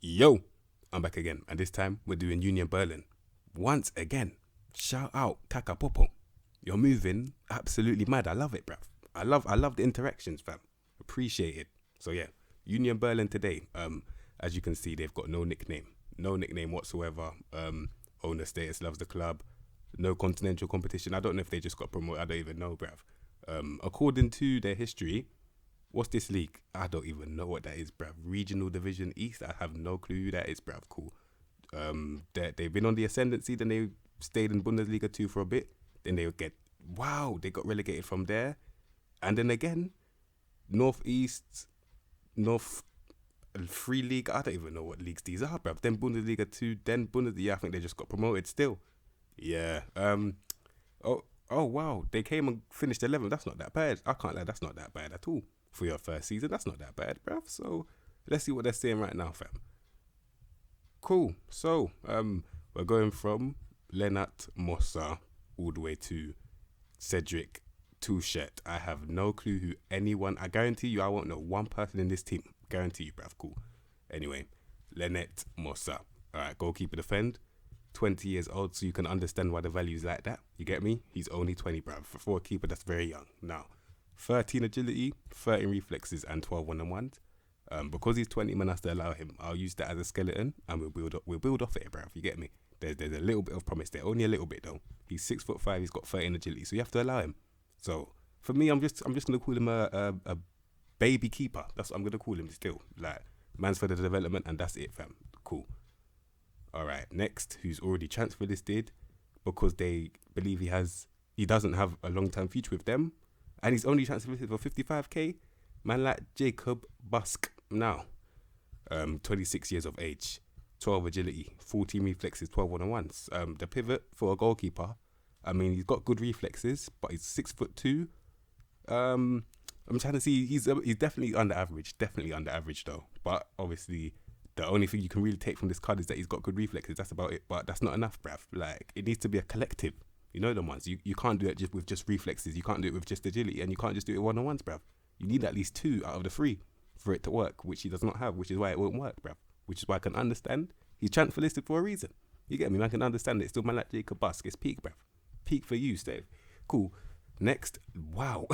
Yo, I'm back again, and this time we're doing Union Berlin. Once again, shout out Taka Popo. You're moving absolutely mad. I love it, bruv. I love the interactions, fam. Appreciate it. So yeah, Union Berlin today. As you can see, they've got no nickname whatsoever. Owner status loves the club. No continental competition. I don't know if they just got promoted. I don't even know, bruv. According to their history, what's this league? I don't even know what that is, bruv. Regional Division East. I have no clue who that is, bruv. Cool. They've been on the ascendancy. Then they stayed in Bundesliga 2 for a bit. Then they they got relegated from there. And then again, Northeast, North Free League. I don't even know what leagues these are, bruv. Then Bundesliga 2. Then Bundesliga. I think they just got promoted still. Yeah. Oh wow. They came and finished 11th. That's not that bad. I can't lie. That's not that bad at all. For your first season, that's not that bad, bruv. So let's see what they're saying right now, fam. Cool. So we're going from Lennart Mossa all the way to Cedric Touchette. I have no clue who anyone. I guarantee you, I won't know one person in this team. Guarantee you, bruv. Cool. Anyway, Lennart Mossa. All right, goalkeeper defend. 20 years old, so you can understand why the value is like that. You get me? He's only 20, bruv. For a keeper, that's very young. Now, 13 agility, 13 reflexes, and 12 one-on-ones. Because he's 20, man, has to allow him. I'll use that as a skeleton, and we'll build off it, bruv. You get me? There's a little bit of promise there, only a little bit though. He's 6'5", he's got 13 agility, so you have to allow him. So for me, I'm just gonna call him a baby keeper. That's what I'm gonna call him still. Like, man's for the development, and that's it, fam. Cool. All right, next, who's already transfer listed because they believe he doesn't have a long-term future with them, and he's only transfer listed for 55k. Man like Jacob Busk now, 26 years of age, 12 agility, 14 reflexes, 12 one-on-ones. The pivot for a goalkeeper, I mean, he's got good reflexes, but he's 6'2". I'm trying to see, he's definitely under average though. But obviously, the only thing you can really take from this card is that he's got good reflexes. That's about it. But that's not enough, bruv. Like, it needs to be a collective. You know the ones. You can't do it with just reflexes. You can't do it with just agility, and you can't just do it one-on-ones, bruv. You need at least 2 out of the 3 for it to work, which he does not have, which is why it won't work, bruv. Which is why I can understand he's transfer listed for a reason. You get me? I can understand it. It's still man like Jacob Busk. It's peak, bruv. Peak for you, Steve. Cool. Next, wow.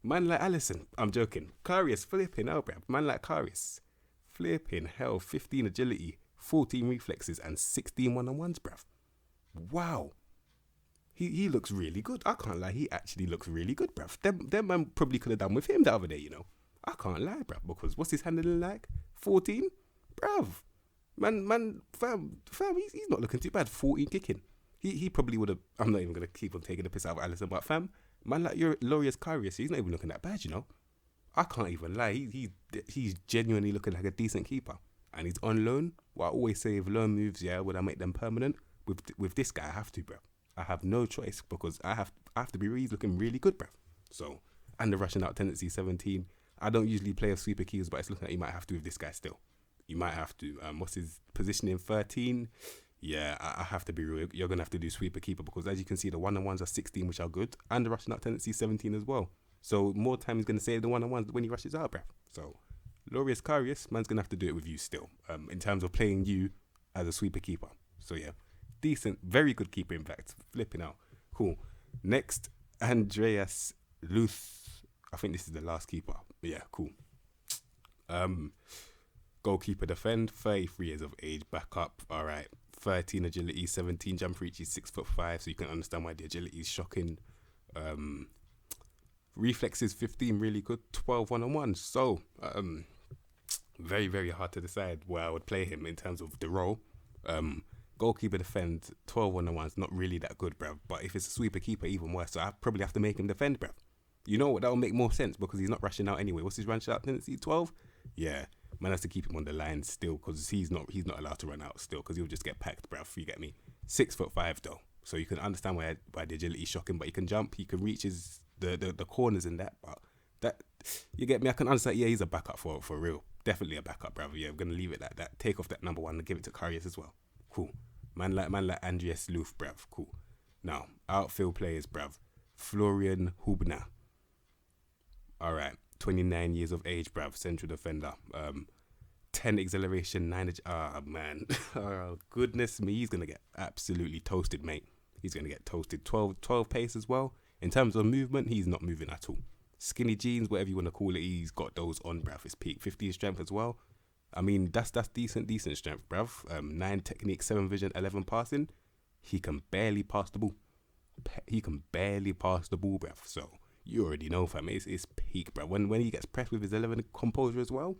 Man like Allison. I'm joking. Karius, flipping hell, bruv. Man like Karius. Flipping hell. 15 agility, 14 reflexes, and 16 one-on-ones, bruv. Wow. He looks really good. I can't lie. He actually looks really good, bruv. Them man probably could have done with him the other day, you know. I can't lie, bruv, because what's his handling like? 14? Bruv. Man, fam, he's not looking too bad. 14 kicking. He probably would have. I'm not even going to keep on taking the piss out of Allison, but fam, man like your Lorius Karius, he's not even looking that bad, you know. I can't even lie. He's genuinely looking like a decent keeper. And he's on loan. Well, I always say if loan moves, yeah, would I make them permanent? With this guy, I have to, bruv. I have no choice because I have to be really looking really good, bruv. So, and the rushing out tendency 17. I don't usually play a sweeper keepers, but it's looking like you might have to with this guy still. You might have to. What's his position in 13? Yeah, I have to be real. You're going to have to do sweeper keeper because as you can see, the one-on-ones are 16, which are good. And the rushing out tendency 17 as well. So more time he's going to save the one-on-ones when he rushes out, bruv. So, Lorius Karius, man's going to have to do it with you still. In terms of playing you as a sweeper keeper. So yeah. Decent, very good keeper, in fact. Flipping out. Cool. Next, Andreas Luth. I think this is the last keeper. Yeah, cool. Goalkeeper defend, 33 years of age, back up. All right. 13 agility, 17 jump reach. He's 6'5", so you can understand why the agility is shocking. Reflexes 15, really good. 12 one-on-one. So, very, very hard to decide where I would play him in terms of the role. Goalkeeper defend, 12 one-on-ones, not really that good, bruv. But if it's a sweeper keeper, even worse. So I probably have to make him defend, bruv. You know what? That'll make more sense because he's not rushing out anyway. What's his run out tendency? 12? Yeah. Man has to keep him on the line still because he's not allowed to run out still because he'll just get packed, bruv. You get me? 6'5" though. So you can understand why the agility is shocking, but he can jump, he can reach the corners and that. But that, you get me? I can understand, yeah, he's a backup for real. Definitely a backup, bruv. Yeah, we're going to leave it like that. Take off that number 1 and give it to Karius as well. Cool. Man like Andreas Luth, bruv. Cool. Now, outfield players, bruv. Florian Hubner. All right. 29 years of age, bruv. Central defender. 10 acceleration, 9. Man. Oh, goodness me. He's going to get absolutely toasted, mate. He's going to get toasted. 12 pace as well. In terms of movement, he's not moving at all. Skinny jeans, whatever you want to call it, he's got those on, bruv. His peak 50 strength as well. I mean, that's decent strength, bruv. 9 technique, 7 vision, 11 passing. He can barely pass the ball. Bruv. So you already know, fam. It's peak, bruv. When he gets pressed with his 11 composure as well,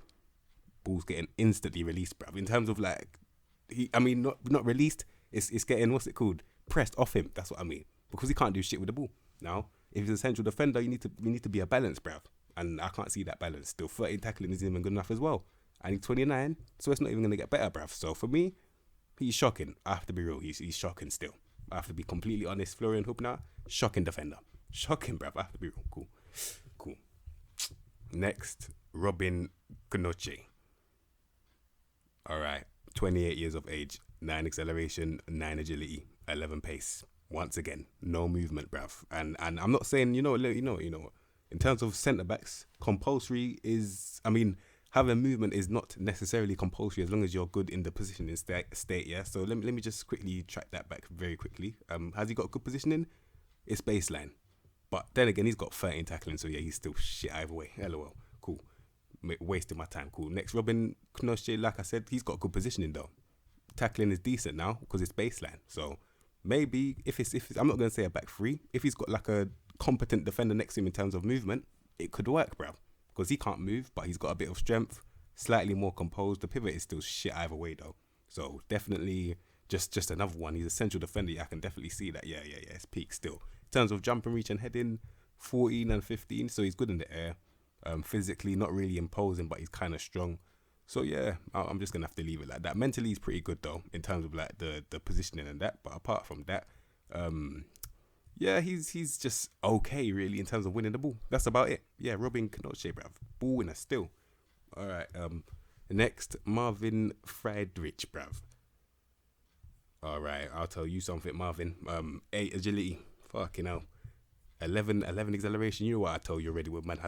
ball's getting instantly released, bruv. In terms of like, not released. It's getting, what's it called? Pressed off him. That's what I mean. Because he can't do shit with the ball. Now, if he's a central defender, we need to be a balance, bruv. And I can't see that balance. Still, 13 tackling isn't even good enough as well. And he's 29, so it's not even going to get better, bruv. So for me, he's shocking. I have to be real. He's shocking still. I have to be completely honest. Florian Hubner, shocking defender. Shocking, bruv. I have to be real. Cool. Next, Robin Gnoche. All right. 28 years of age, 9 acceleration, 9 agility, 11 pace. Once again, no movement, bruv. And I'm not saying, you know, in terms of centre backs, compulsory is, having movement is not necessarily compulsory as long as you're good in the positioning state, yeah? So let me just quickly track that back very quickly. Has he got good positioning? It's baseline. But then again, he's got 13 tackling, so yeah, he's still shit either way. LOL. Cool. Wasting my time. Cool. Next, Robin Knoche, like I said, he's got good positioning though. Tackling is decent now because it's baseline. So maybe if it's I'm not going to say a back three. If he's got like a competent defender next to him in terms of movement, it could work, bruv. Because he can't move, but he's got a bit of strength, slightly more composed. The pivot is still shit either way though. So definitely just another one. He's a central defender. I can definitely see that. Yeah. It's peak still. In terms of jump and reach and heading, 14 and 15. So he's good in the air. Physically not really imposing, but he's kind of strong. So yeah, I'm just gonna have to leave it like that. Mentally he's pretty good though, in terms of like the positioning and that. But apart from that, yeah, he's just okay really in terms of winning the ball. That's about it. Yeah, Robin Knoche, bruv. Ball winner still. Alright, next, Marvin Friedrich, bruv. Alright, I'll tell you something, Marvin. 8 agility. Fucking hell. 11 acceleration. You know what I told you already. When man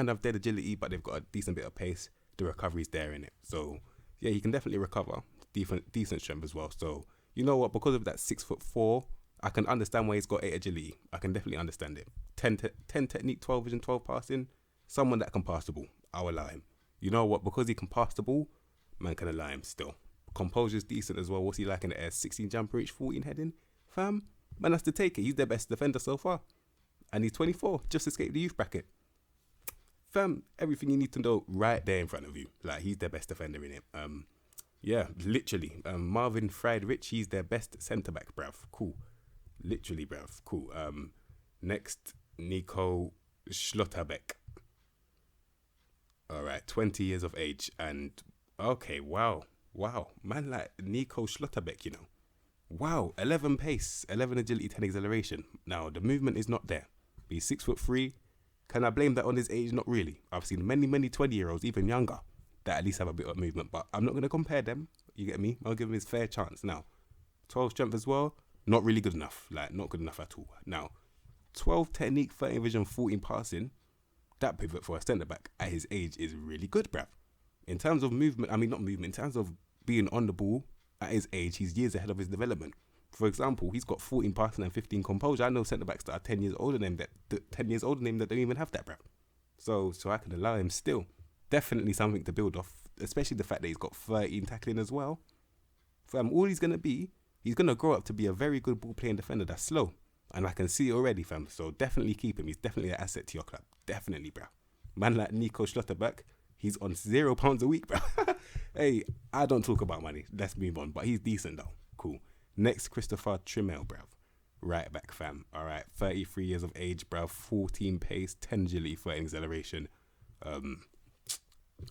have dead agility, but they've got a decent bit of pace, the recovery's there in it. So yeah, he can definitely recover. Decent strength as well. So you know what? Because of that 6'4", I can understand why he's got 8 agility. I can definitely understand it. 10 technique, 12 vision, 12 passing. Someone that can pass the ball, I'll allow him. You know what? Because he can pass the ball, man can allow him still. Composure's decent as well. What's he like in the air? 16 jump reach, 14 heading. Fam, man has to take it. He's their best defender so far. And he's 24. Just escaped the youth bracket. Fam, everything you need to know right there in front of you. Like, he's their best defender in it. Yeah, literally. Marvin Friedrich, he's their best centre-back, bruv. Cool. Literally, bruv. Cool. Next, Nico Schlotterbeck. Alright, 20 years of age. And, okay, wow. Man, like, Nico Schlotterbeck, you know. Wow, 11 pace, 11 agility, 10 acceleration. Now, the movement is not there. He's 6'3". Can I blame that on his age? Not really. I've seen many 20-year-olds, even younger, that at least have a bit of movement. But I'm not going to compare them. You get me? I'll give him his fair chance. Now, 12 strength as well, not really good enough. Like, not good enough at all. Now, 12 technique, 13 vision, 14 passing. That pivot for a centre-back at his age is really good, bruv. In terms of movement, not movement, in terms of being on the ball, at his age, he's years ahead of his development. For example, he's got 14 passing and 15 composure. I know centre-backs that are 10 years older than him that don't even have that, bruv. So I can allow him still. Definitely something to build off, especially the fact that he's got 13 tackling as well. All he's going to be, he's going to grow up to be a very good ball-playing defender that's slow. And I can see it already, fam. So definitely keep him. He's definitely an asset to your club. Definitely, bruv. Man like Nico Schlotterbeck, he's on £0 a week, bruv. Hey, I don't talk about money. Let's move on. But he's decent, though. Cool. Next, Christopher Trimmel, bruv. Right back, fam. All right. 33 years of age, bruv. 14 pace, 10 agility, 13 acceleration.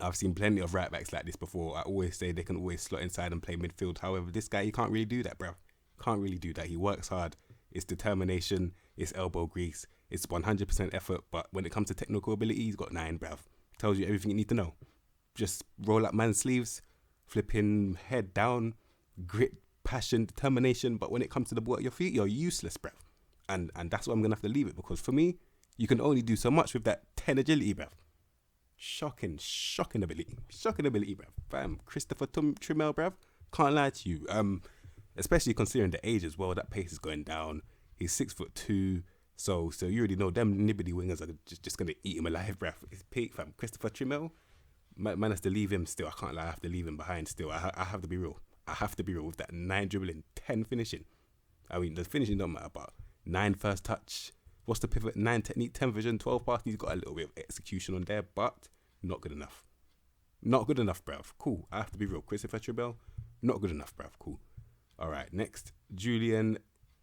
I've seen plenty of right backs like this before. I always say they can always slot inside and play midfield. However, this guy, he can't really do that, bruv. Can't really do that. He works hard. It's determination. It's elbow grease. It's 100% effort. But when it comes to technical ability, he's got 9, bruv. Tells you everything you need to know. Just roll up man's sleeves, flipping head down, grit, passion, determination. But when it comes to the ball at your feet, you're useless, bruv. And that's what I'm going to have to leave it. Because for me, you can only do so much with that 10 agility, bruv. Shocking ability, bruv. Bam, Christopher Trimmel, bruv. Can't lie to you. Especially considering the age as well. That pace is going down. He's 6'2". So you already know them nibbly wingers are just gonna eat him alive, bruv. It's peak, fam. Christopher Trimmel, man has to leave him still. I can't lie. I have to leave him behind still. I have to be real. I have to be real with that 9 dribbling, 10 finishing. I mean, the finishing don't matter, but 9 first touch. What's the pivot? 9 technique, 10 vision, 12 pass. He's got a little bit of execution on there, but not good enough. Not good enough, bruv. Cool. I have to be real. Christopher Trimmel, not good enough, bruv. Cool. All right, next, Julian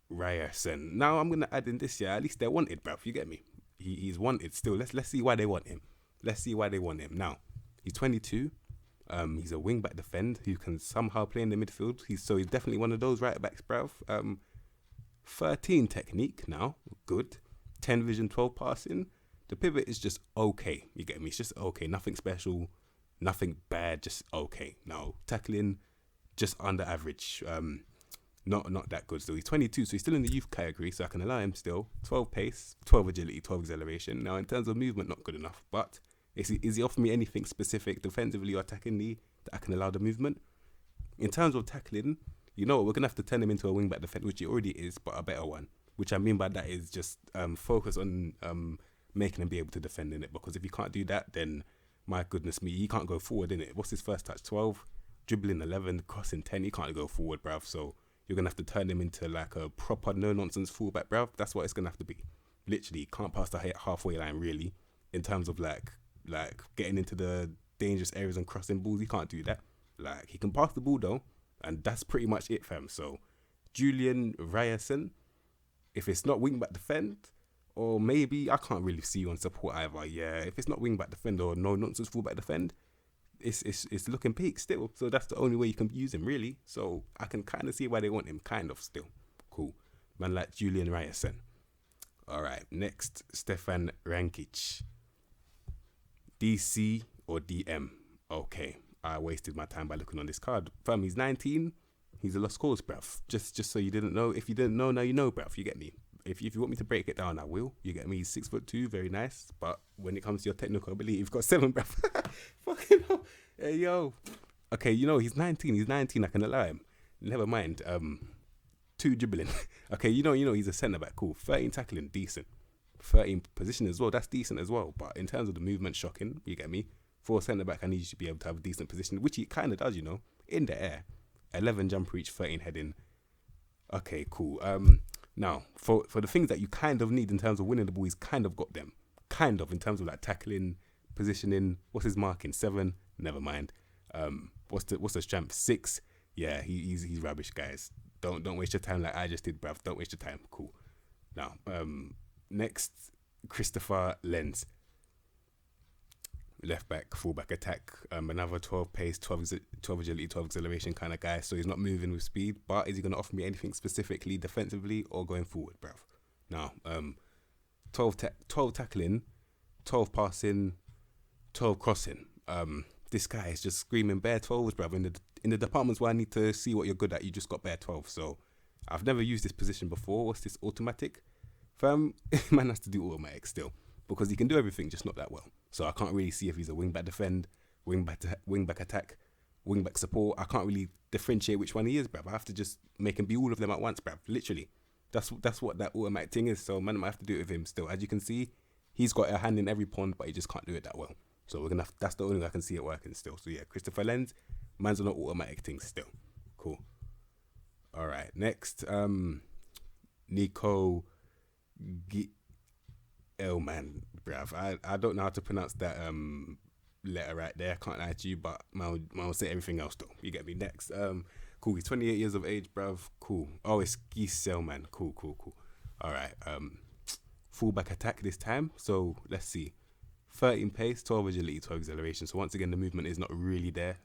Ryerson. Now I'm gonna add in this year. At least they're wanted, bruv. You get me? He's wanted still. Let's see why they want him. Now, he's 22. He's a wing back defend who can somehow play in the midfield. He's definitely one of those right backs, bruv. 13 technique now, good. 10 vision, 12 passing. The pivot is just okay. You get me? It's just okay. Nothing special, nothing bad, just okay. Now tackling, just under average. Not that good still. He's 22, so he's still in the youth category, so I can allow him still. 12 pace, 12 agility, 12 acceleration. Now in terms of movement, not good enough, but is he offering me anything specific defensively or attackingly that I can allow the movement? In terms of tackling, you know what, we're going to have to turn him into a wing-back defender, which he already is, but a better one. Which I mean by that is just focus on making him be able to defend in it, because if you can't do that, then my goodness me, he can't go forward in it. What's his first touch? 12, dribbling 11, crossing 10, he can't go forward, bruv. So you're going to have to turn him into like a proper no-nonsense fullback, bruv. That's what it's going to have to be. Literally, can't pass the halfway line, really, in terms of like getting into the dangerous areas and crossing balls. He can't do that. Like, he can pass the ball though, and that's pretty much it, fam. So Julian Ryerson, if it's not wing back defend, or maybe I can't really see you on support either. Yeah, if it's not wing back defend or no nonsense full back defend, it's looking peak still. So that's the only way you can use him, really. So I can kind of see why they want him, kind of still. Cool, man, like Julian Ryerson. All right, next, Stefan Rankic. DC or DM? Okay, I wasted my time by looking on this card. Fam, he's 19. He's a lost cause, bruv. Just so you didn't know. If you didn't know, now you know, bruv. You get me? If you want me to break it down, I will. You get me? He's 6'2", very nice. But when it comes to your technical ability, you've got 7, bruv. Fucking hell. Hey, yo. Okay, you know, he's 19. He's 19. I can allow him. Never mind. 2 dribbling. Okay, you know, he's a centre back. Cool. 13 tackling, decent. 13 position as well. That's decent as well. But in terms of the movement, shocking. You get me? For a centre back, I need you to be able to have a decent position, which he kind of does, you know, in the air. 11 jump reach, 13 heading. Okay, cool. Now, for the things that you kind of need in terms of winning the ball, he's kind of got them. Kind of, in terms of like tackling, positioning. What's his marking? 7? Never mind. What's the strength? 6? Yeah, he's rubbish, guys. Don't waste your time like I just did, bruv. Don't waste your time. Cool. Now, next, Christopher Lenz. Left back, full back attack, another 12 pace, 12 agility, 12 acceleration kind of guy. So he's not moving with speed, but is he going to offer me anything specifically defensively or going forward, bruv? Now, 12 tackling, 12 passing, 12 crossing. This guy is just screaming bare 12s, bruv. In the departments where I need to see what you're good at, you just got bare 12. So I've never used this position before. What's this, automatic? Fam, man has to do automatic still, because he can do everything, just not that well. So I can't really see if he's a wing back defend, wing back attack, wing back support. I can't really differentiate which one he is, bruv. I have to just make him be all of them at once, bruv. Literally, that's what that automatic thing is. So man, I might have to do it with him still. As you can see, he's got a hand in every pond, but he just can't do it that well. So we're gonna that's the only way I can see it working still. So yeah, Christopher Lenz, man's on an automatic thing still. Cool. All right, next, Nico man, bruv. I don't know how to pronounce that letter right there. I can't lie to you, but man will say everything else though. You get me? Next, cool. He's 28 years of age, bruv. Cool. Oh, it's Giselle, man. Cool. All right. Fullback attack this time. So let's see. 13 pace, 12 agility, 12 acceleration. So once again, the movement is not really there.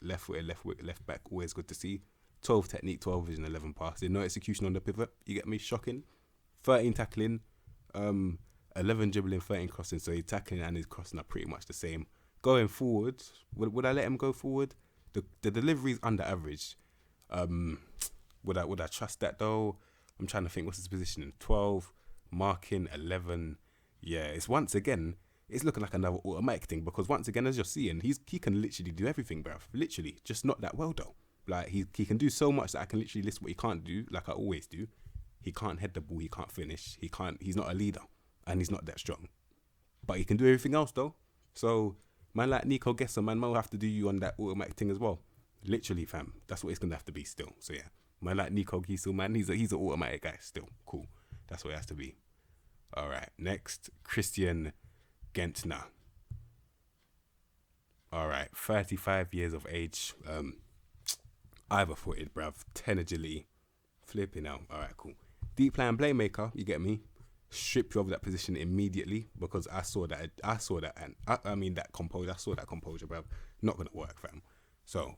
Left foot, left back. Always good to see. 12 technique, 12 vision, 11 passing. No execution on the pivot. You get me? Shocking. 13 tackling. 11 dribbling, 13 crossing. So his tackling and his crossing are pretty much the same. Going forward, would I let him go forward? The delivery is under average. Would I trust that though? I'm trying to think. What's his position? 12, marking 11. Yeah, it's once again. it's looking like another automatic thing because once again, as you're seeing, he can literally do everything, bruv. Literally, just not that well though. Like he can do so much that I can literally list what he can't do, like I always do. He can't head the ball, he can't finish, he's not a leader, and he's not that strong. But he can do everything else though. So man like Nico Gesson, man will have to do you on that automatic thing as well. Literally, fam. That's what it's gonna have to be still. So yeah. Man like Nico Gesson, man, he's an automatic guy still. Cool. That's what it has to be. Alright, next, Christian Gentner. Alright, 35 years of age. Either footed, bruv. 10 agility. Flipping out. Alright, cool. Deep line playmaker, you get me? Strip you of that position immediately because I saw that, and I mean that composure. I saw that composure, bruv. Not gonna work, fam. So,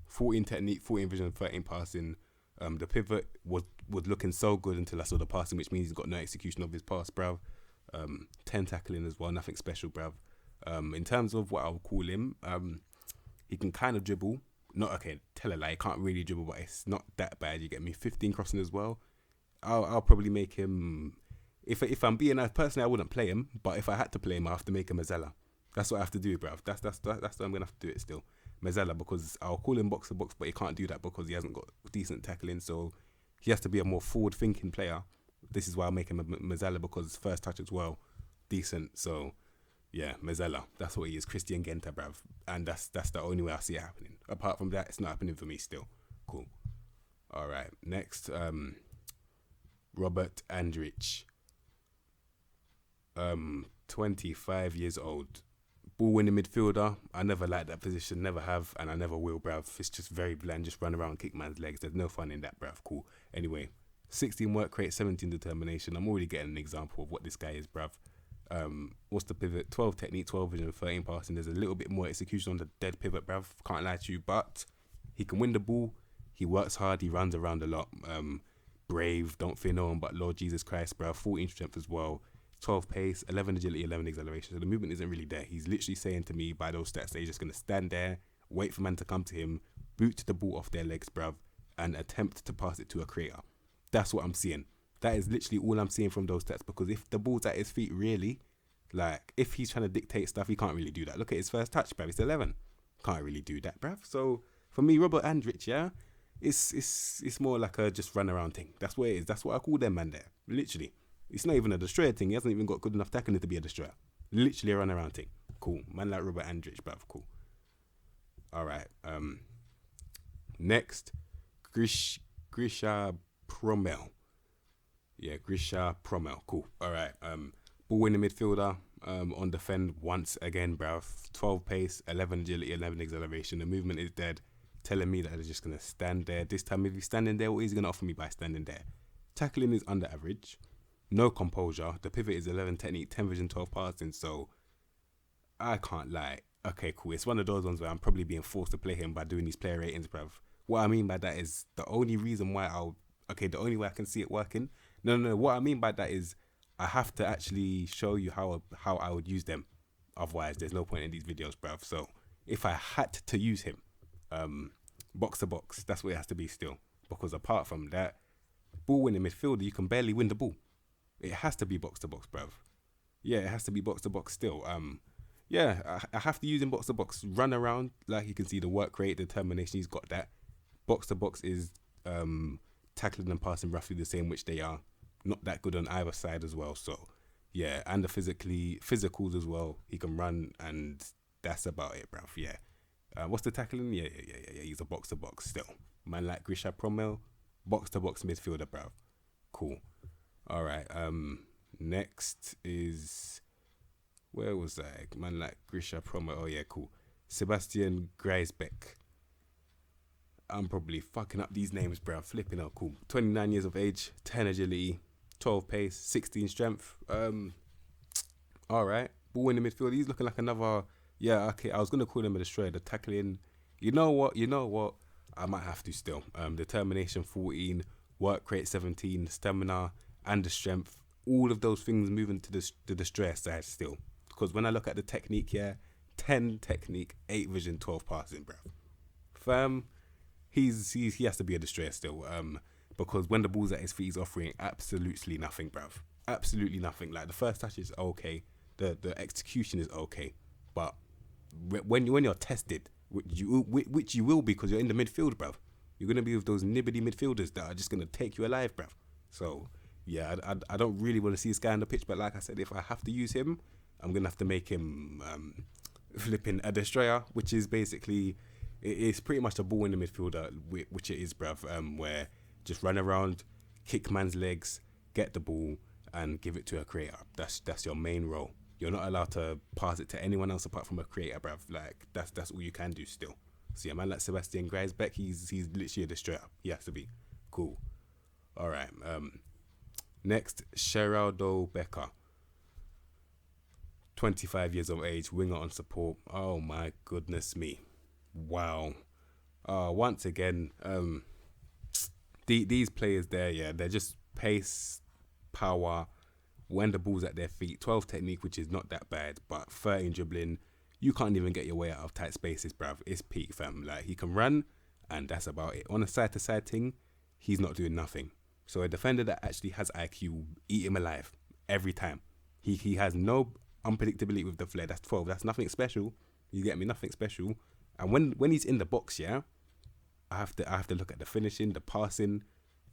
14 technique, 14 vision, 13 passing. The pivot was looking so good until I saw the passing, which means he's got no execution of his pass, bruv. 10 tackling as well, nothing special, bruv. In terms of what I'll call him, he can kind of dribble. Not okay, tell a lie, he can't really dribble, but it's not that bad. You get me? 15 crossing as well. I'll probably make him. If I'm being nice, personally, I wouldn't play him. But if I had to play him, I have to make him a Zella. That's what I have to do, bruv. That's what I'm gonna have to do it still. Mazzella, because I'll call him box to box, but he can't do that because he hasn't got decent tackling. So he has to be a more forward thinking player. This is why I'll make him a Mazzella because first touch as well, decent. So yeah, Mazzella, that's what he is. Christian Gentner, bruv. And that's the only way I see it happening. Apart from that, it's not happening for me still. Cool. All right, next, Robert Andrich. 25 years old. Ball winning midfielder. I never liked that position, never have, and I never will, bruv. It's just very bland, just run around and kick man's legs. There's no fun in that, bruv. Cool. Anyway, 16 work rate, 17 determination. I'm already getting an example of what this guy is, bruv. What's the pivot? 12 technique, 12 vision, 13 passing. There's a little bit more execution on the dead pivot, bruv. Can't lie to you, but he can win the ball. He works hard. He runs around a lot. Brave, don't fear no one but Lord Jesus Christ, bruv. 14 strength as well. 12 pace, 11 agility, 11 acceleration. So the movement isn't really there. He's literally saying to me by those stats that he's just going to stand there, wait for man to come to him, boot the ball off their legs, bruv, and attempt to pass it to a creator. That's what I'm seeing. That is literally all I'm seeing from those stats, because if the ball's at his feet, really, like, if he's trying to dictate stuff, he can't really do that. Look at his first touch, bruv. It's 11. Can't really do that, bruv. So for me, Robert Andrich, yeah, it's more like a just run around thing. That's what it is. That's what I call them, man, there. Literally. It's not even a destroyer thing. He hasn't even got good enough tackling to be a destroyer. Literally a run around thing. Cool. Man like Robert Andrich, bruv. Cool. All right. Next, Grisha Promel. Yeah, Grisha Promel. Cool. All right. Ball winning midfielder. On defend once again, bruv. 12 pace, 11 agility, 11 acceleration. The movement is dead. Telling me that they're just going to stand there. This time, if he's standing there, what is he going to offer me by standing there? Tackling is under average. No composure. The pivot is 11 technique, 10 vision, 12 passing. So I can't lie. Okay, cool. It's one of those ones where I'm probably being forced to play him by doing these player ratings, bruv. What I mean by that is the only reason why the only way I can see it working. No. What I mean by that is I have to actually show you how I would use them. Otherwise, there's no point in these videos, bruv. So if I had to use him, box to box, that's what it has to be still. Because apart from that, ball winning midfielder, you can barely win the ball. It has to be box to box, bruv. Yeah, it has to be box to box still. Yeah, I have to use him box to box. Run around, like you can see the work rate, determination, he's got that. Box to box is tackling and passing roughly the same, which they are. Not that good on either side as well. So yeah, and the physicals as well. He can run, and that's about it, bruv. Yeah. What's the tackling? Yeah. He's a box to box still. Man like Grisha Promel, box to box midfielder, bruv. Cool. All right. Next is, where was I? Man like Grisha Promel. Oh yeah, cool. Sebastian Greisbeck. I'm probably fucking up these names, bruv. Flipping out. Cool. 29 years of age, 10 agility, 12 pace, 16 strength. All right. Ball in the midfield. He's looking like another. Yeah. Okay. I was gonna call him a destroyer. The tackling. You know what? I might have to still. Determination 14, work rate 17, stamina and the strength. All of those things moving to the destroyer side still. Because when I look at the technique here, 10 technique, 8 vision, 12 passing, bruv. Fam, he has to be a destroyer still. Because when the ball's at his feet, he's offering absolutely nothing, bruv. Absolutely nothing. Like the first touch is okay. The execution is okay, but when you're tested, which you will be because you're in the midfield, bruv. You're gonna be with those nibbity midfielders that are just gonna take you alive, bruv. So yeah, I don't really want to see this guy on the pitch, but like I said, if I have to use him, I'm gonna have to make him flipping a destroyer, which is basically it's pretty much a ball in the midfielder, which it is, bruv. Where just run around, kick man's legs, get the ball, and give it to a creator. That's your main role. You're not allowed to pass it to anyone else apart from a creator, bruv. Like that's all you can do still. So yeah, man, like Sebastian Griesbeck, he's literally a destroyer. He has to be. Cool. All right. Next, Geraldo Becker. 25 years of age, winger on support. Oh my goodness me. Wow. Once again, these players there, yeah, they're just pace, power, when the ball's at their feet, 12 technique, which is not that bad, but 13 dribbling, you can't even get your way out of tight spaces, bruv. It's peak, fam. Like, he can run, and that's about it. On a side-to-side thing, he's not doing nothing. So a defender that actually has IQ, eat him alive every time. He has no unpredictability with the flair. That's 12. That's nothing special. You get me? Nothing special. And when he's in the box, yeah, I have to look at the finishing, the passing,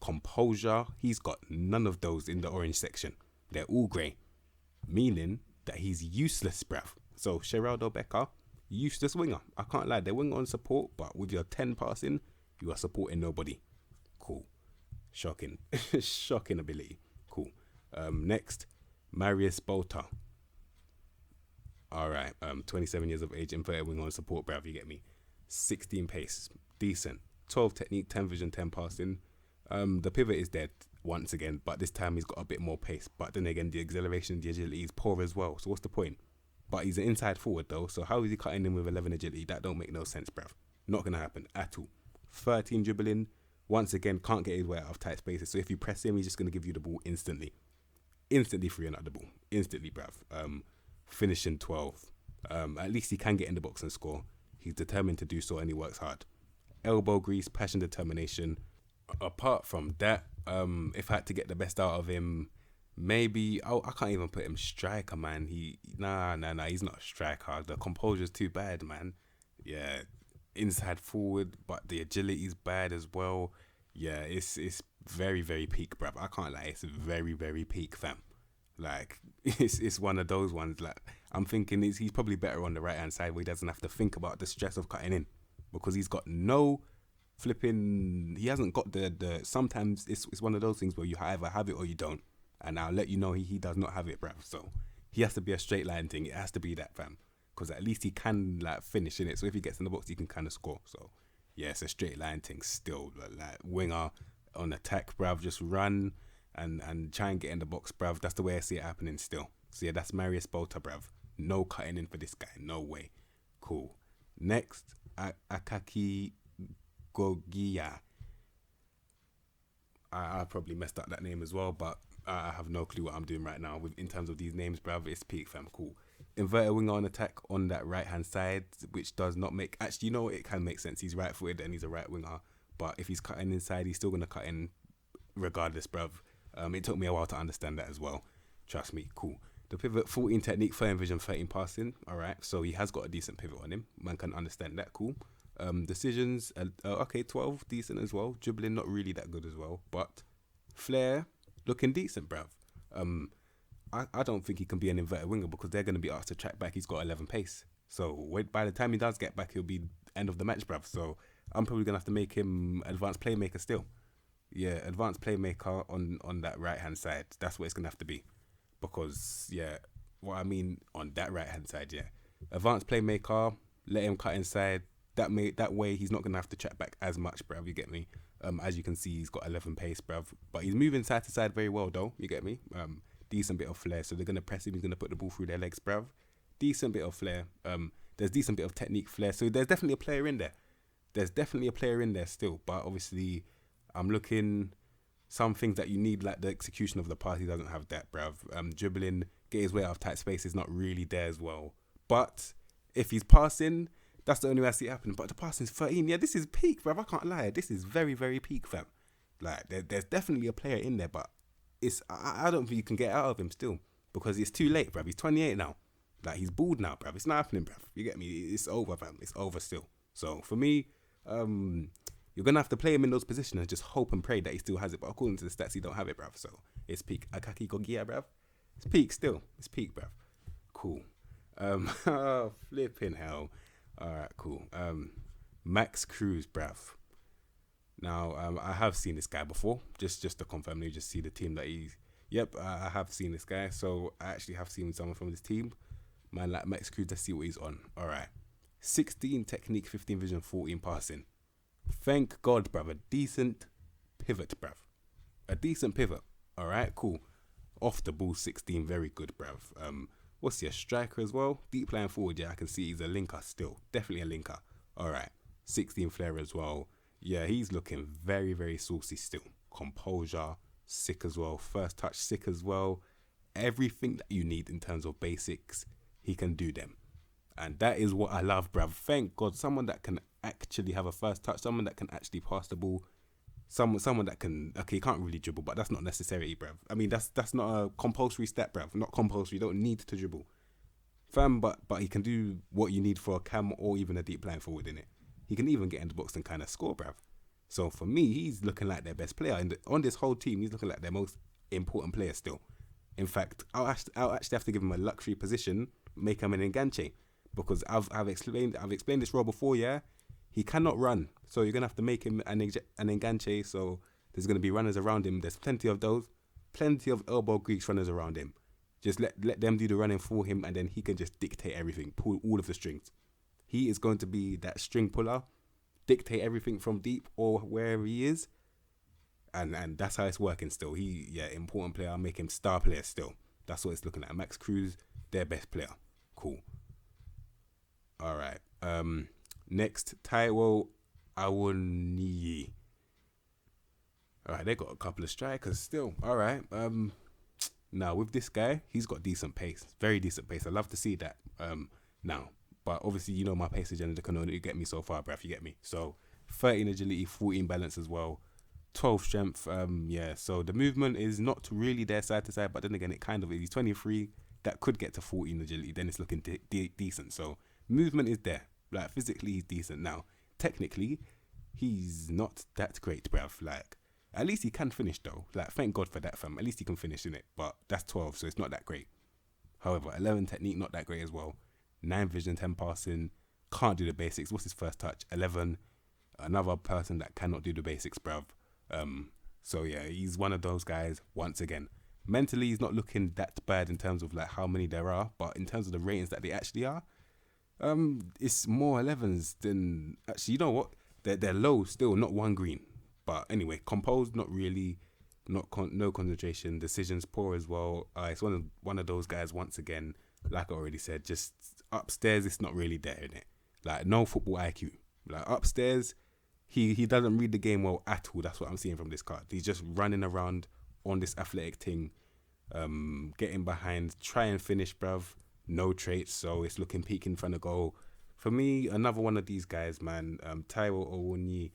composure. He's got none of those in the orange section. They're all grey, meaning that he's useless, bruv. So Geraldo Becker, useless winger. I can't lie. They're winger on support, but with your 10 passing, you are supporting nobody. Cool. Shocking. Shocking ability. Cool. Next, Marius Botha. All right. 27 years of age, inverted winger on support, bruv. You get me? 16 pace. Decent. 12 technique, 10 vision, 10 passing. The pivot is dead once again, but this time he's got a bit more pace. But then again, the acceleration, the agility is poor as well. So what's the point? But he's an inside forward though, so how is he cutting in with 11 agility? That don't make no sense, bruv. Not gonna happen at all. 13 dribbling, once again, can't get his way out of tight spaces. So if you press him, he's just gonna give you the ball instantly. Instantly freeing up the ball. Instantly, bruv. Finishing 12. At least he can get in the box and score. He's determined to do so and he works hard. Elbow grease, passion, determination. Apart from that, if I had to get the best out of him, maybe I can't even put him striker, man. Nah, he's not a striker. The composure's too bad, man. Yeah, inside forward, but the agility's bad as well. Yeah, it's very, very peak, bruv. I can't lie, it's very, very peak, fam. Like it's one of those ones. Like I'm thinking he's probably better on the right hand side where he doesn't have to think about the stress of cutting in, because he's got no flipping. He hasn't got the. Sometimes it's one of those things where you either have it or you don't. And I'll let you know he does not have it, bruv. So he has to be a straight line thing. It has to be that, fam. Because at least he can like finish in it. So if he gets in the box, he can kind of score. So yeah, it's a straight line thing still. Like winger on attack, bruv. Just run and try and get in the box, bruv. That's the way I see it happening still. So yeah, that's Marius Botha, bruv. No cutting in for this guy. No way. Cool. Next, Akaki Gogia. I probably messed up that name as well, but I have no clue what I'm doing right now in terms of these names, bruv. It's peak, fam. Cool. Inverted winger on attack on that right hand side, which does not make. Actually, you know what? It can make sense. He's right footed and he's a right winger, but if he's cutting inside, he's still gonna cut in regardless, bruv. It took me a while to understand that as well. Trust me. Cool. The pivot, 14 technique, 13 vision, 13 passing. All right, so he has got a decent pivot on him. Man can understand that. Cool. Decisions, okay, 12, decent as well. Dribbling, not really that good as well, but flair, looking decent, bruv. I don't think he can be an inverted winger because they're going to be asked to track back. He's got 11 pace. So by the time he does get back, he'll be end of the match, bruv. So I'm probably going to have to make him advanced playmaker still. Yeah, advanced playmaker on that right-hand side. That's what it's going to have to be. Because, yeah, what I mean on that right-hand side, yeah. Advanced playmaker, let him cut inside. That way he's not going to have to track back as much, bruv. You get me? As you can see, he's got 11 pace, bruv. But he's moving side to side very well, though. You get me? Decent bit of flair. So they're going to press him. He's going to put the ball through their legs, bruv. Decent bit of flair. There's decent bit of technique, flair. So there's definitely a player in there. There's definitely a player in there still. But obviously, I'm looking some things that you need, like the execution of the pass. He doesn't have that, bruv. Dribbling, get his way out of tight space is not really there as well. But if he's passing, that's the only way I see it happening. But the passing's 13. Yeah, this is peak, bruv. I can't lie. This is very, very peak, fam. Like, there's definitely a player in there, but I don't think you can get out of him still. because it's too late, bruv. He's 28 now. Like, he's bald now, bruv. It's not happening, bruv. You get me? It's over, fam. It's over still. So for me, you're gonna have to play him in those positions and just hope and pray that he still has it. But according to the stats, he don't have it, bruv. So it's peak. Akaki Gogia, bruv. It's peak still. It's peak, bruv. Cool. Flipping hell. All right, cool. Max Cruz, bruv. Now, I have seen this guy before. Just to confirm, you just see the team that he's. Yep, I have seen this guy. So I actually have seen someone from this team. Man, like Max Cruz, let's see what he's on. All right. 16 technique, 15 vision, 14 passing. Thank God, bruv. A decent pivot, bruv. A decent pivot. All right, cool. Off the ball, 16, very good, bruv. What's he, a striker as well? Deep playing forward, yeah, I can see he's a linker still. Definitely a linker. All right. 16 flair as well. Yeah, he's looking very, very saucy still. Composure, sick as well. First touch, sick as well. Everything that you need in terms of basics, he can do them. And that is what I love, bruv. Thank God, someone that can actually have a first touch, someone that can actually pass the ball, someone that can, okay, he can't really dribble, but that's not necessary, bruv. I mean, that's not a compulsory stat, bruv. Not compulsory, you don't need to dribble. Fam, but he can do what you need for a cam or even a deep line forward in it. He can even get in the box and kind of score, bruv. So for me, he's looking like their best player. On this whole team, he's looking like their most important player still. In fact, I'll actually have to give him a luxury position, make him an enganche. Because I've explained this role before, yeah? He cannot run. So you're going to have to make him an enganche. So there's going to be runners around him. There's plenty of those. Plenty of elbow Greeks runners around him. Just let them do the running for him, and then he can just dictate everything, pull all of the strings. He is going to be that string puller, dictate everything from deep or wherever he is. And that's how it's working still. Important player, make him star player still. That's what it's looking at. Max Cruz, their best player. Cool. All right. Next, Taiwo Awoniyi. All right, they got a couple of strikers still. All right. Now with this guy, he's got decent pace, very decent pace. I love to see that. Now, but obviously, you know, my pace agenda can only get me so far, bruv. You get me? So 13 agility, 14 balance as well, 12 strength. Yeah. So the movement is not really there side to side, but then again, it kind of is. He's 23. That could get to 14 agility. Then it's looking decent. So movement is there. Like, physically, he's decent. Now, technically, he's not that great, bruv. Like, at least he can finish, though. Like, thank God for that, fam. At least he can finish, in it. But that's 12, so it's not that great. However, 11 technique, not that great as well. 9 vision, 10 passing. Can't do the basics. What's his first touch? 11. Another person that cannot do the basics, bruv. So, yeah, he's one of those guys, once again. Mentally, he's not looking that bad in terms of, like, how many there are. But in terms of the ratings that they actually are, it's more 11s than, actually, you know what, they're low still, not 1 green, but anyway, composed, not really, no concentration, decisions poor as well. It's one of those guys, once again, like I already said, just upstairs, it's not really there, innit? Like, no football IQ. Like, upstairs, he doesn't read the game well at all. That's what I'm seeing from this card. He's just running around on this athletic thing, getting behind, try and finish, bruv. No traits, so it's looking peak in front of goal. For me, another one of these guys, man. Taiwo Awoniyi,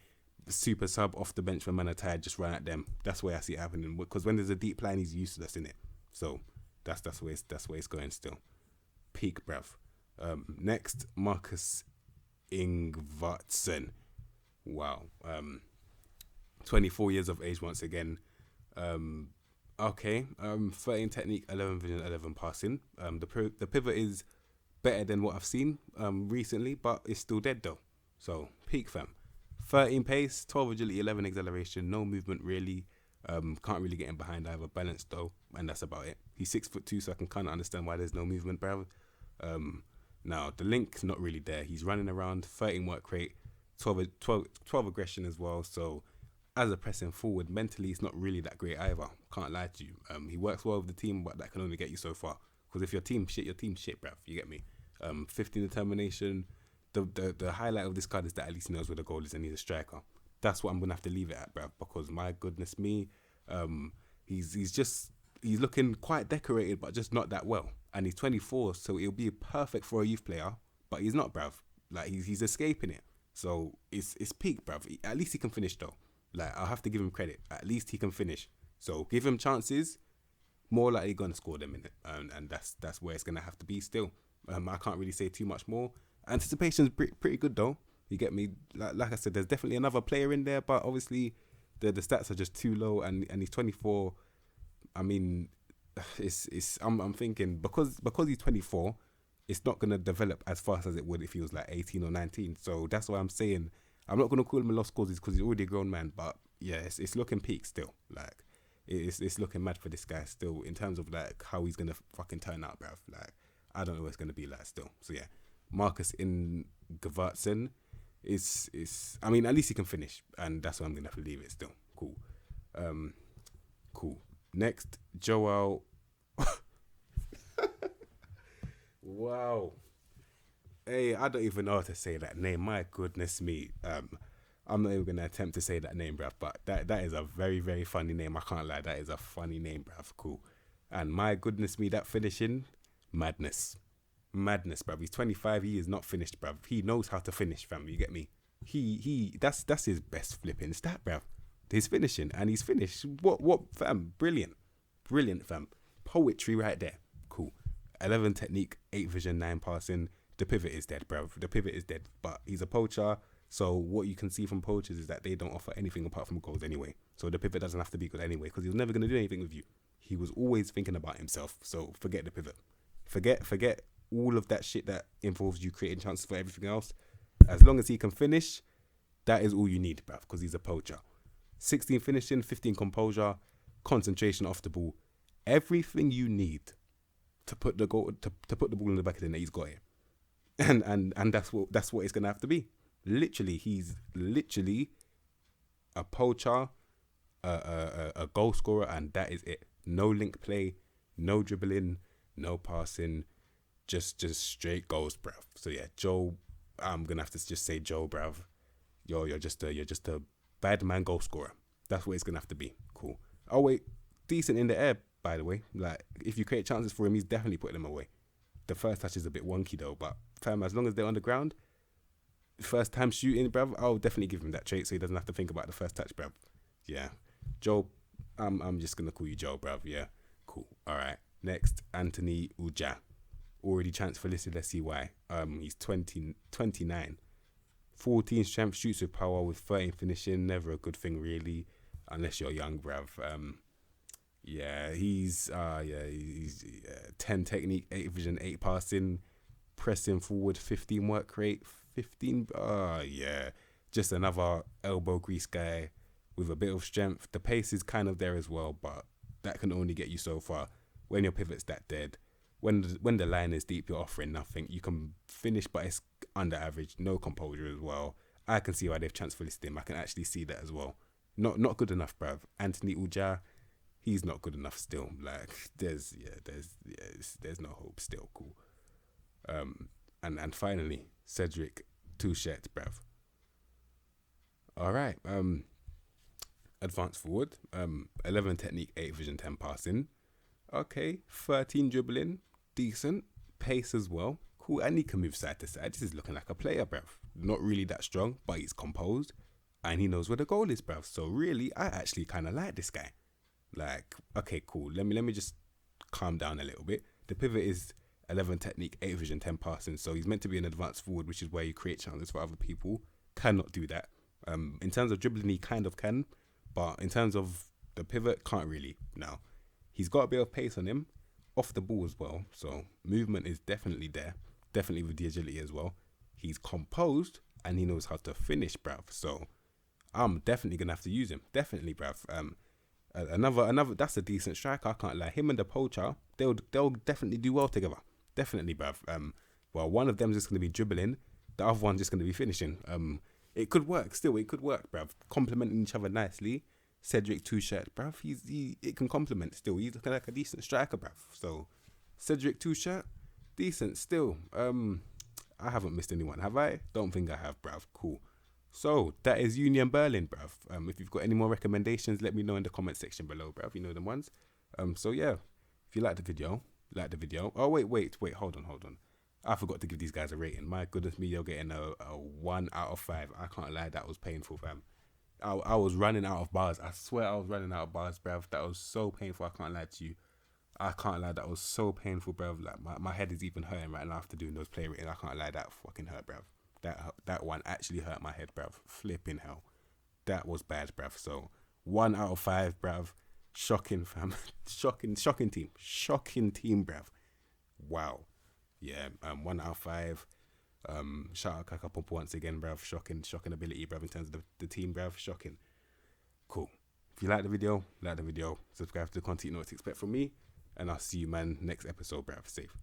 super sub off the bench when man are tired, just run at them. That's where I see it happening. Because when there's a deep line, he's useless, innit? So that's where it's going still. Peak, bruv. Next, Marcus Ingvartsen. Wow. 24 years of age once again. Okay, 13 technique, 11 vision, 11 passing. The pivot is better than what I've seen recently, but it's still dead though. So peak, fam. 13 pace, 12 agility, 11 acceleration, no movement really. Can't really get in behind either. Balance though, and that's about it. He's 6'2", so I can kind of understand why there's no movement, bruv. Now the link's not really there. He's running around, 13 work rate, 12 aggression as well. So as a pressing forward, mentally, it's not really that great either. Can't lie to you. He works well with the team, but that can only get you so far. Because if your team shit, bruv. You get me? 15 determination. The highlight of this card is that at least he knows where the goal is and he's a striker. That's what I'm going to have to leave it at, bruv. Because my goodness me, he's looking quite decorated, but just not that well. And he's 24, so he'll be perfect for a youth player. But he's not, bruv. Like, he's escaping it. So it's peak, bruv. At least he can finish though. Like, I'll have to give him credit. At least he can finish. So give him chances. more likely gonna score them in it, and that's where it's gonna have to be still. I can't really say too much more. Anticipation's pretty good though. You get me? Like I said, there's definitely another player in there, but obviously the stats are just too low, and he's 24. I mean, I'm thinking because he's 24, it's not gonna develop as fast as it would if he was like 18 or 19. So that's why I'm saying I'm not gonna call him a lost cause because he's already a grown man. But yeah, it's looking peak still. Like it's looking mad for this guy still in terms of like how he's gonna fucking turn out, bruv. Like I don't know what it's gonna be like still. So yeah, Marcus in Gvartsen is I mean at least he can finish, and that's why I'm gonna have to leave it still. Cool. Cool. Next, Joel. Wow. Hey, I don't even know how to say that name. My goodness me. I'm not even gonna attempt to say that name, bruv. But that is a very, very funny name. I can't lie. That is a funny name, bruv. Cool. And my goodness me, that finishing, madness, bruv. He's 25. He is not finished, bruv. He knows how to finish, fam. You get me? That's his best flipping stat, bruv. His finishing, and he's finished. What, fam? Brilliant, fam. Poetry right there. Cool. 11 technique, 8 vision, 9 passing. The pivot is dead, bruv. The pivot is dead. But he's a poacher. So what you can see from poachers is that they don't offer anything apart from goals anyway. So the pivot doesn't have to be good anyway, because he was never going to do anything with you. He was always thinking about himself. So forget the pivot. Forget all of that shit that involves you creating chances for everything else. As long as he can finish, that is all you need, bruv, because he's a poacher. 16 finishing, 15 composure, concentration off the ball. Everything you need to put the goal to put the ball in the back of the net, he's got it. And that's what it's gonna have to be. Literally, he's literally a poacher, a goal scorer, and that is it. No link play, no dribbling, no passing, just straight goals, bruv. So yeah, Joe, I'm gonna have to just say Joe, bruv. You're just a bad man goal scorer. That's what it's gonna have to be. Cool. Oh wait, decent in the air, by the way. Like if you create chances for him, he's definitely putting them away. The first touch is a bit wonky though, but fam, as long as they're on the ground, first time shooting, bruv, I'll definitely give him that trait so he doesn't have to think about the first touch, bruv. Yeah, Joe, I'm just gonna call you Joe, bruv. Yeah, cool. All right. Next, Anthony Uja, already transfer listed. Let's see why. He's 29. 14 strength, shoots with power with 13 finishing. Never a good thing really, unless you're young, bruv. He's 10 technique, 8 vision, 8 passing, pressing forward, 15 work rate, 15. Just another elbow grease guy with a bit of strength. The pace is kind of there as well, but that can only get you so far. When your pivot's that dead, when the line is deep, you're offering nothing. You can finish, but it's under average. No composure as well. I can see why they've transfer listed him. I can actually see that as well. Not good enough, bruv. Anthony Uja, he's not good enough still. Like there's no hope still. Cool. And finally, Cedric Touchette, bruv. All right. Advanced forward. 11 technique, 8 vision, 10 passing. Okay, 13 dribbling, decent. Pace as well. Cool, and he can move side to side. This is looking like a player, bruv. Not really that strong, but he's composed. And he knows where the goal is, bruv. So really, I actually kind of like this guy. Like, okay, cool. Let me just calm down a little bit. The pivot is 11 technique, 8 vision, 10 passing. So he's meant to be an advanced forward, which is where you create chances for other people. Cannot do that. In terms of dribbling, he kind of can. But in terms of the pivot, can't really. Now, he's got a bit of pace on him, off the ball as well. So movement is definitely there. Definitely with the agility as well. He's composed and he knows how to finish, bruv. So I'm definitely going to have to use him. Definitely, bruv. Another, that's a decent striker. I can't lie. Him and the poacher, they'll definitely do well together. Definitely, bruv. Well, one of them is just going to be dribbling. The other one's just going to be finishing. It could work still. It could work, bruv. Complementing each other nicely. Cedric Touchette, bruv. It can complement still. He's looking like a decent striker, bruv. So Cedric Touchette, decent still. I haven't missed anyone, have I? Don't think I have, bruv. Cool. So that is Union Berlin, bruv. If you've got any more recommendations, let me know in the comment section below, bruv. You know them ones. So yeah, if you like the video, like the video. Oh wait, hold on. I forgot to give these guys a rating. My goodness me, you're getting a 1 out of 5. I can't lie, that was painful, fam. I was running out of bars. I swear I was running out of bars, bruv. That was so painful. I can't lie to you. I can't lie, that was so painful, bruv. Like my head is even hurting right now after doing those play rating. I can't lie, that fucking hurt, bruv. That one actually hurt my head, bruv. Flipping hell. That was bad, bruv. So 1 out of 5, bruv. Shocking, fam. shocking team. Shocking team, bruv. Wow. Yeah, 1 out of 5. Shout out Kaka Pump once again, bruv. Shocking ability, bruv, in terms of the team, bruv. Shocking. Cool. If you like the video, subscribe to the content you know what to expect from me, and I'll see you, man, next episode, bruv. Safe.